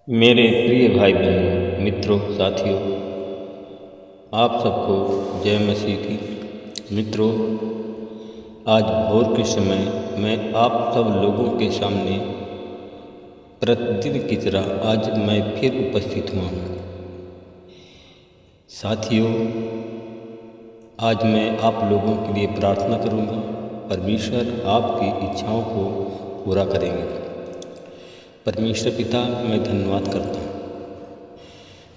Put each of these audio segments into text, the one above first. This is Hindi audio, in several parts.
मेरे प्रिय भाई बहनों, मित्रों, साथियों, आप सबको जय मसीह की। मित्रों, आज भोर के समय मैं आप सब लोगों के सामने प्रतिदिन की तरह आज मैं फिर उपस्थित हुआ हूँ। साथियों, आज मैं आप लोगों के लिए प्रार्थना करूँगा। परमेश्वर आपकी इच्छाओं को पूरा करेंगे। परमेश्वर पिता, मैं धन्यवाद करता हूँ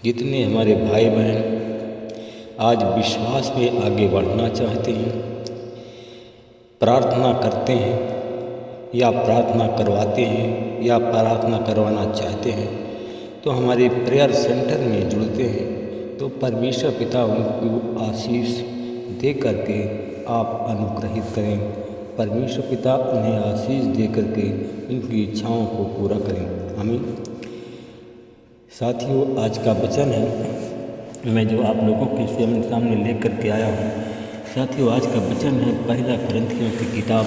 जितने हमारे भाई बहन आज विश्वास में आगे बढ़ना चाहते हैं, प्रार्थना करते हैं या प्रार्थना करवाते हैं या प्रार्थना करवाना चाहते हैं, तो हमारे प्रेयर सेंटर में जुड़ते हैं। तो परमेश्वर पिता उनको आशीष दे करके आप अनुग्रहित करें। परमेश्वर पिता उन्हें आशीष दे करके उनकी इच्छाओं को पूरा करें। आमीन। साथियों, आज का वचन है मैं जो आप लोगों के सामने लेकर के आया हूँ। साथियों, आज का वचन है पहला कुरिन्थियों की किताब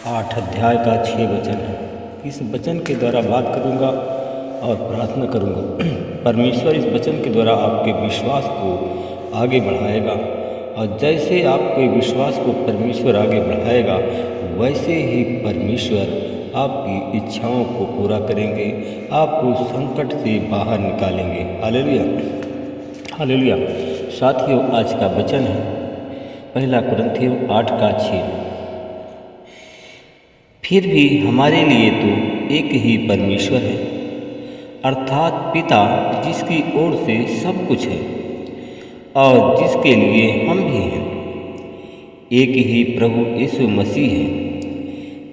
8 अध्याय का 6 वचन है। इस वचन के द्वारा बात करूँगा और प्रार्थना करूँगा। परमेश्वर इस वचन के द्वारा आपके विश्वास को आगे बढ़ाएगा, और जैसे आपके विश्वास को परमेश्वर आगे बढ़ाएगा, वैसे ही परमेश्वर आपकी इच्छाओं को पूरा करेंगे, आपको संकट से बाहर निकालेंगे। Hallelujah, hallelujah. साथियों, आज का वचन है पहला कुरिन्थियों 8 का 6। फिर भी हमारे लिए तो एक ही परमेश्वर है, अर्थात पिता, जिसकी ओर से सब कुछ है और जिसके लिए हम भी हैं। एक ही प्रभु यीशु मसीह है,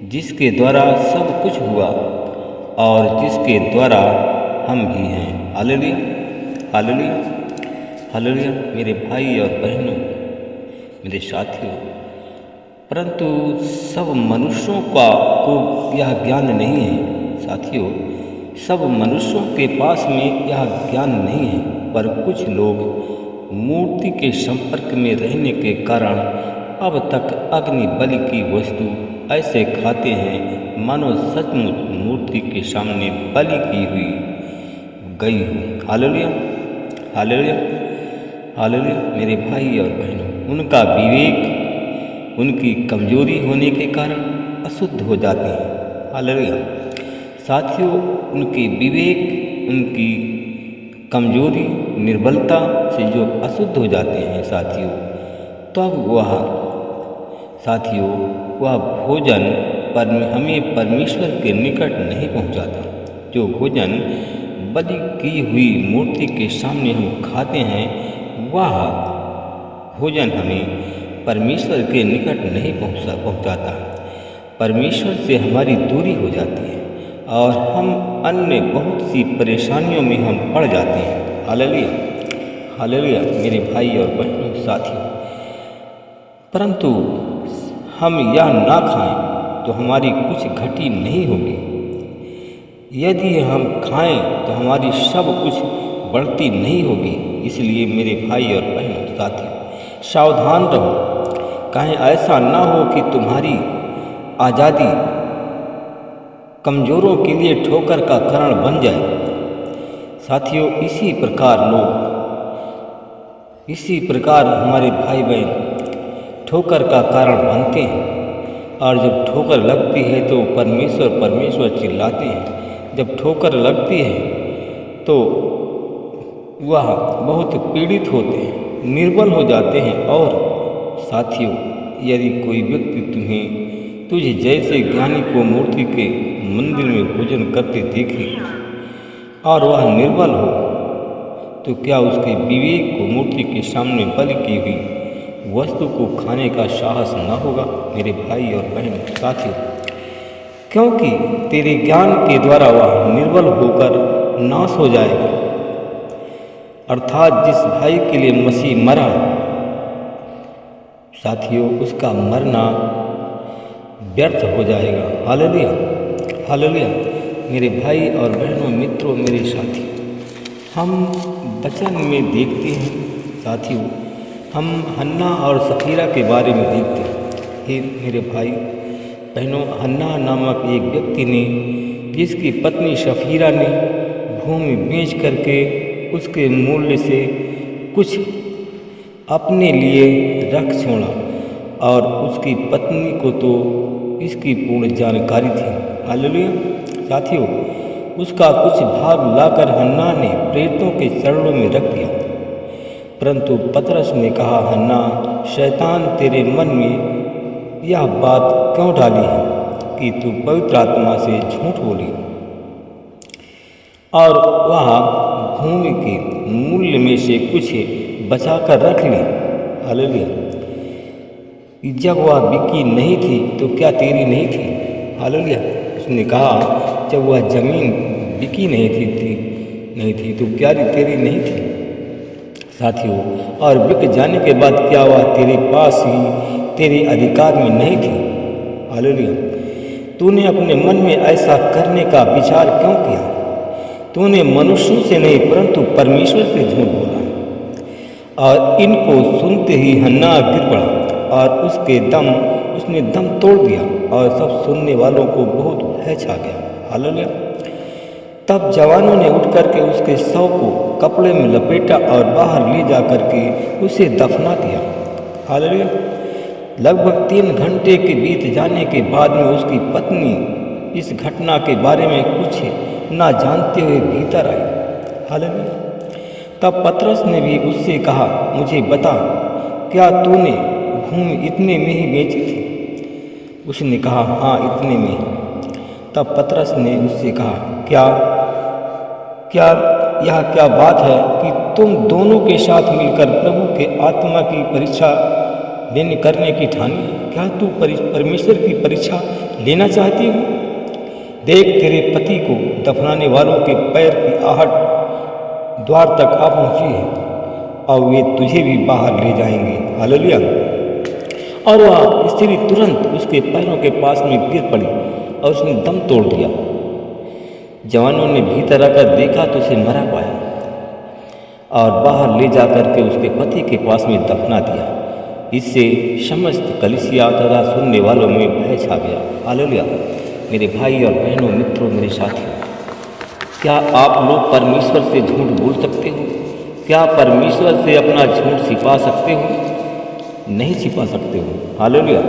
जिसके द्वारा सब कुछ हुआ और जिसके द्वारा हम भी हैं। Hallelujah, hallelujah, hallelujah. मेरे भाई और बहनों, मेरे साथियों, परंतु सब मनुष्यों को यह ज्ञान नहीं है। साथियों, सब मनुष्यों के पास में यह ज्ञान नहीं है, पर कुछ लोग मूर्ति के संपर्क में रहने के कारण अब तक अग्नि बलि की वस्तु ऐसे खाते हैं मानो सचमुच मूर्ति के सामने बलि की हुई गई हो। Hallelujah, hallelujah, hallelujah. मेरे भाई और बहनों, उनका विवेक उनकी कमजोरी होने के कारण अशुद्ध हो जाते हैं। हालेलुया। साथियों, उनके विवेक, उनकी कमजोरी, निर्बलता से जो अशुद्ध हो जाते हैं साथियों, तब वह भोजन पर हमें परमेश्वर के निकट नहीं पहुंचाता। जो भोजन बलि की हुई मूर्ति के सामने हम खाते हैं, वह भोजन हमें परमेश्वर के निकट नहीं पहुंचाता। परमेश्वर से हमारी दूरी हो जाती है और हम अन्य बहुत सी परेशानियों में हम पड़ जाते हैं। Hallelujah, hallelujah. मेरे भाई और बहनों, साथियों, परंतु हम यह ना खाएं तो हमारी कुछ घटी नहीं होगी। यदि हम खाएं तो हमारी सब कुछ बढ़ती नहीं होगी। इसलिए मेरे भाई और बहनों, साथियों, सावधान रहो, कहीं ऐसा ना हो कि तुम्हारी आज़ादी कमज़ोरों के लिए ठोकर का कारण बन जाए। साथियों, इसी प्रकार हमारे भाई बहन ठोकर का कारण बनते हैं, और जब ठोकर लगती है तो परमेश्वर चिल्लाते हैं। जब ठोकर लगती है तो वह बहुत पीड़ित होते हैं, निर्बल हो जाते हैं। और साथियों, यदि कोई व्यक्ति तुझे जैसे ज्ञानी को मूर्ति के मंदिर में भोजन करते देखे और वह निर्बल हो, तो क्या उसके विवेक को मूर्ति के सामने बलि की हुई वस्तु को खाने का साहस न होगा? मेरे भाई और बहन, साथियों, क्योंकि तेरे ज्ञान के द्वारा वह निर्बल होकर नाश हो जाएगा। अर्थात जिस भाई के लिए मसीह मरा, साथियों, उसका मरना व्यर्थ हो जाएगा। Hallelujah, hallelujah. मेरे भाई और बहनों, मित्रों, मेरे साथियों, हम वचन में देखते हैं साथियों, हम हन्ना और सफीरा के बारे में देखते हैं। हे मेरे भाई बहनों, हन्ना नामक एक व्यक्ति ने, जिसकी पत्नी सफीरा ने भूमि बेच करके उसके मूल्य से कुछ अपने लिए रख छोड़ा, और उसकी पत्नी को तो इसकी पूर्ण जानकारी थी। हालेलुया। साथियों, उसका कुछ भाग लाकर हन्ना ने प्रेरितों के चरणों में रख दिया। परंतु पतरस ने कहा, हन्ना, शैतान तेरे मन में यह बात क्यों डाली है कि तू पवित्र आत्मा से झूठ बोली और वह भूमि के मूल्य में से कुछ बचा कर रख ली। हालेलुया। जब वह बिकी नहीं थी तो क्या तेरी नहीं थी? हालेलुया। उसने कहा, जब वह जमीन बिकी नहीं थी तो क्या तेरी नहीं थी? साथियों, और बिक जाने के बाद क्या वह तेरे पास ही तेरे अधिकार में नहीं थी? हालेलुया। तूने अपने मन में ऐसा करने का विचार क्यों किया? तूने मनुष्यों से नहीं परंतु परमेश्वर से झूठ बोला। और इनको सुनते ही हन्ना गिर पड़ा और उसने दम तोड़ दिया, और सब सुनने वालों को बहुत भय छा गया। हालेलुया। तब जवानों ने उठ करके उसके शव को कपड़े में लपेटा और बाहर ले जा करके उसे दफना दिया। हालेलुया। लगभग 3 घंटे के बीत जाने के बाद में उसकी पत्नी इस घटना के बारे में कुछ ना जानते हुए भीतर आई। हालेलुया। तब पतरस ने भी उससे कहा, मुझे बता, क्या तूने भूमि इतने में ही बेची थी? उसने कहा, हाँ, इतने में ही। तब पतरस ने उससे कहा, यह क्या बात है कि तुम दोनों के साथ मिलकर प्रभु के आत्मा की परीक्षा करने की ठानी? क्या तू परमेश्वर की परीक्षा लेना चाहती हो? देख, तेरे पति को दफनाने वालों के पैर की आहट द्वार तक आ पहुंची है, और वे तुझे भी बाहर ले जाएंगे। हालेलुया। और वह स्त्री तुरंत उसके पैरों के पास में गिर पड़ी और उसने दम तोड़ दिया। जवानों ने भीतर आकर देखा तो उसे मरा पाया और बाहर ले जाकर के उसके पति के पास में दफना दिया। इससे समस्त कलीसिया तथा सुनने वालों में भय छा गया। हालेलुया। मेरे भाई और बहनों, मित्रों, मेरे साथियों, क्या आप लोग परमेश्वर से झूठ बोल सकते हो? क्या परमेश्वर से अपना झूठ छिपा सकते हो? नहीं छिपा सकते हो। हालेलुया।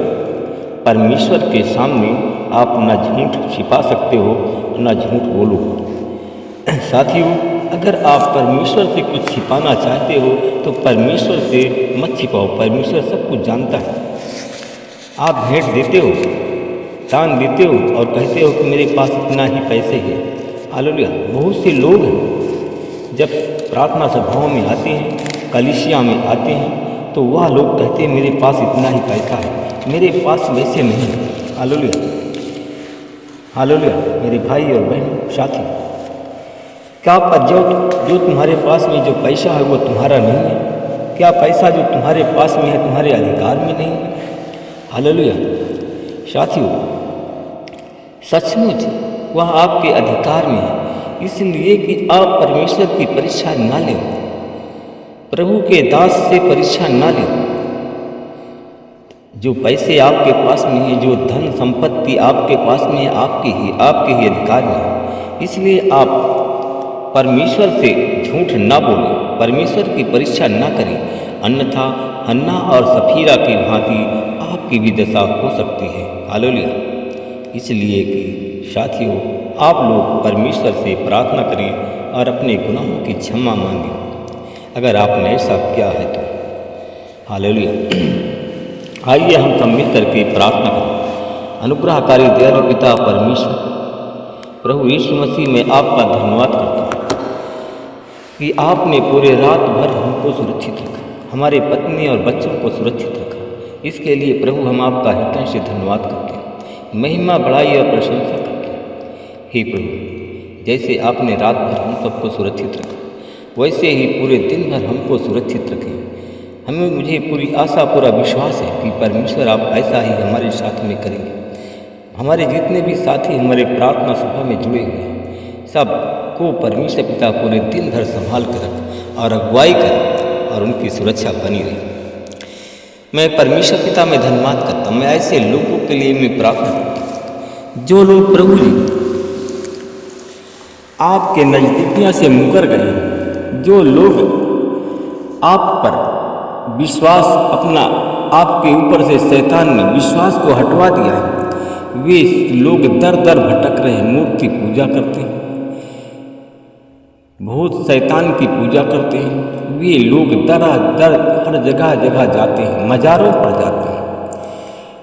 परमेश्वर के सामने आप ना झूठ छिपा सकते हो, ना झूठ बोलो। साथियों, अगर आप परमेश्वर से कुछ छिपाना चाहते हो तो परमेश्वर से मत छिपाओ। परमेश्वर सब कुछ जानता है। आप भेंट देते हो, दान देते हो और कहते हो कि मेरे पास इतना ही पैसे हैं। हालेलुया। बहुत से लोग हैं जब प्रार्थना सभाओं में आते हैं, कलीसिया में आते हैं, तो वह लोग कहते हैं मेरे पास इतना ही पैसा है, मेरे पास वैसे नहीं। हालेलुया। हालेलुया। मेरे भाई और बहन, साथी, क्या जो तुम्हारे पास में जो पैसा है वो तुम्हारा नहीं है? क्या पैसा जो तुम्हारे पास में है तुम्हारे अधिकार में नहीं है? हालेलुया। साथियों, सचमुच वह आपके अधिकार में है, इसलिए कि आप परमेश्वर की परीक्षा ना लें, प्रभु के दास से परीक्षा ना लें। जो पैसे आपके पास में है, जो धन संपत्ति आपके पास में है, आपके ही अधिकार में है। इसलिए आप परमेश्वर से झूठ ना बोलें, परमेश्वर की परीक्षा ना करें, अन्यथा हन्ना और सफीरा की भांति आपकी भी दशा हो सकती है। हालेलुया। इसलिए कि साथियों, आप लोग परमेश्वर से प्रार्थना करें और अपने गुनाहों की क्षमा मांगें, अगर आपने ऐसा किया है तो। हालेलुया। आइए हम सब मिल करके प्रार्थना करें। अनुग्रहकारी दयालु पिता परमेश्वर, प्रभु यीशु मसीह, में आपका धन्यवाद करता हूँ कि आपने पूरे रात भर हमको सुरक्षित रखा, हमारे पत्नी और बच्चों को सुरक्षित रखा। इसके लिए प्रभु हम आपका हृदय से धन्यवाद करते हैं, महिमा बढ़ाई और प्रशंसा करते हैं। हे प्रभु, जैसे आपने रात भर हम सबको सुरक्षित रखा, वैसे ही पूरे दिन भर हमको सुरक्षित रखें। मुझे पूरी आशा, पूरा विश्वास है कि परमेश्वर आप ऐसा ही हमारे साथ में करेंगे। हमारे जितने भी साथी हमारे प्रार्थना सभा में जुड़े हुए हैं, सबको परमेश्वर पिता पूरे दिन भर संभाल कर रख और अगुवाई कर और उनकी सुरक्षा बनी रहे। मैं परमेश्वर पिता में धन्यवाद करता हूँ। मैं ऐसे लोगों के लिए मैं प्रार्थना करता हूँ जो लोग प्रभु जी आपके नज़दीकियाँ से मुकर गए। जो लोग आप पर विश्वास अपना आपके ऊपर से शैतान ने विश्वास को हटवा दिया है, वे लोग दर दर भटक रहे, मूर्ति पूजा करते हैं, भूत शैतान की पूजा करते हैं। वे लोग दर हर जगह जगह जाते हैं, मज़ारों पर जाते हैं।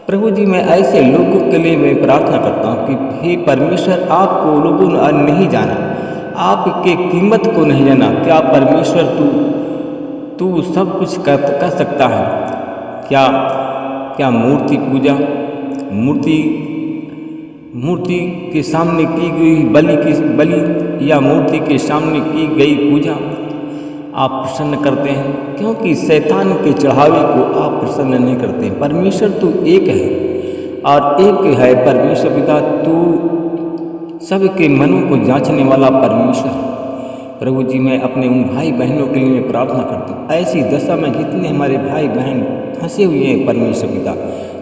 प्रभु जी, मैं ऐसे लोगों के लिए मैं प्रार्थना करता हूँ कि हे परमेश्वर, आपको लोगों ने नहीं जाना, आपके कीमत को नहीं जाना। क्या परमेश्वर तू सब कुछ कर सकता है? क्या मूर्ति पूजा, मूर्ति के सामने की गई बलि या मूर्ति के सामने की गई पूजा आप प्रसन्न करते हैं? क्योंकि शैतान के चढ़ावे को आप प्रसन्न नहीं करते। परमेश्वर तू एक है और एक है परमेश्वर पिता, तू सबके मनों को जांचने वाला परमेश्वर। प्रभु जी, मैं अपने उन भाई बहनों के लिए मैं प्रार्थना करता हूँ, ऐसी दशा में जितने हमारे भाई बहन फंसे हुए हैं परमेश्वर पिता,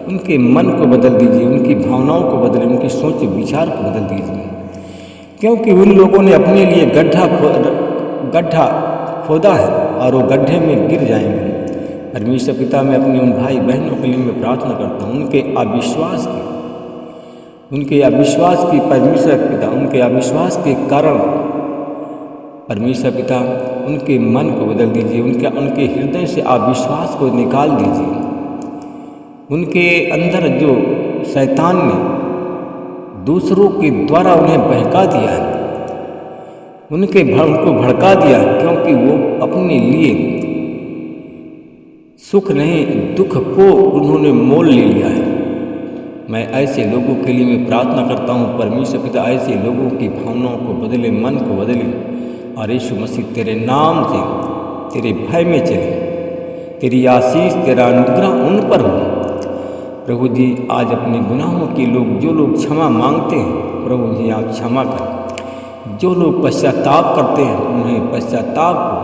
उनके मन को बदल दीजिए, उनकी भावनाओं को बदलें, उनकी सोच विचार को बदल दीजिए। क्योंकि उन लोगों ने अपने लिए गड्ढा खोदा है और वो गड्ढे में गिर जाएंगे। परमेश्वर पिता, मैं अपने उन भाई बहनों के लिए मैं प्रार्थना करता हूँ, उनके अविश्वास की परमेश्वर पिता, उनके अविश्वास के कारण परमेश्वर पिता उनके मन को बदल दीजिए, उनके हृदय से अविश्वास को निकाल दीजिए। उनके अंदर जो शैतान ने दूसरों के द्वारा उन्हें बहका दिया है, उनको भड़का दिया, क्योंकि वो अपने लिए सुख नहीं दुख को उन्होंने मोल ले लिया है। मैं ऐसे लोगों के लिए मैं प्रार्थना करता हूँ परमेश्वर पिता, ऐसे लोगों की भावनाओं को बदले, मन को बदले और यीशु मसीह तेरे नाम से तेरे भय में चले, तेरी आशीष तेरा अनुग्रह उन पर हो। प्रभु जी, आज अपने गुनाहों के जो लोग क्षमा मांगते हैं, प्रभु जी आप क्षमा करें। जो लोग पश्चाताप करते हैं, उन्हें पश्चाताप को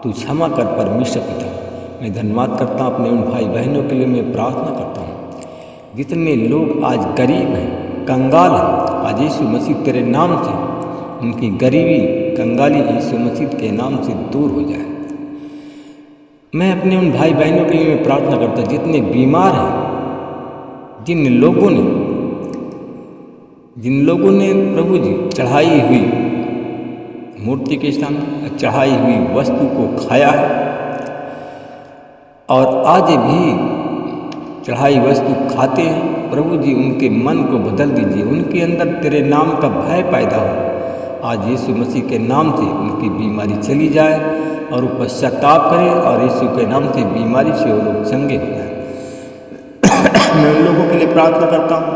तू क्षमा कर परमेश्वर पिता। मैं धन्यवाद करता हूँ अपने उन भाई बहनों के लिए मैं प्रार्थना करता हूँ। जितने लोग आज गरीब हैं, कंगाल हैं, आज यीशु मसीह तेरे नाम से उनकी गरीबी कंगाली यीशु मसीह के नाम से दूर हो जाए। मैं अपने उन भाई बहनों के लिए मैं प्रार्थना करता हूँ, जितने बीमार हैं, जिन लोगों ने प्रभु जी चढ़ाई हुई मूर्ति के सामने चढ़ाई हुई वस्तु को खाया है और आज भी चढ़ाई वस्तु खाते हैं, प्रभु जी उनके मन को बदल दीजिए, उनके अंदर तेरे नाम का भय पैदा हो। आज यीशु मसीह के नाम से उनकी बीमारी चली जाए और वो पश्चाताप करें और यीशु के नाम से बीमारी से वो लोग चंगे हो जाए। मैं उन लोगों के लिए प्रार्थना करता हूँ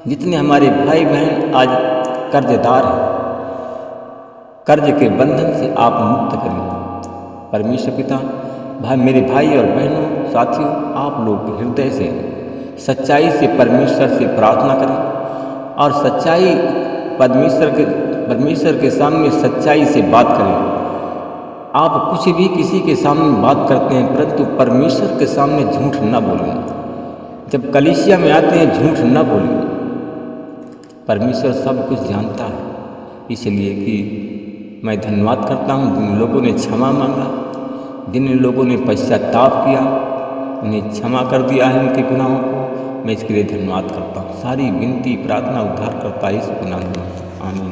जितने हमारे भाई बहन आज कर्जदार हैं, कर्ज के बंधन से आप मुक्त करें परमेश्वर पिता। मेरे भाई और बहनों साथियों, आप लोग हृदय से सच्चाई से परमेश्वर से प्रार्थना करें और सच्चाई परमेश्वर के सामने सच्चाई से बात करें। आप कुछ भी किसी के सामने बात करते हैं, परंतु परमेश्वर के सामने झूठ न बोलें। जब कलीसिया में आते हैं, झूठ न बोलें। परमेश्वर सब कुछ जानता है, इसलिए कि मैं धन्यवाद करता हूँ जिन लोगों ने क्षमा मांगा, जिन लोगों ने पश्चाताप किया, उन्हें क्षमा कर दिया है उनके गुनाहों को। मैं इसके लिए धन्यवाद करता हूँ। सारी विनती प्रार्थना उद्धार करता है इस गुनाह में।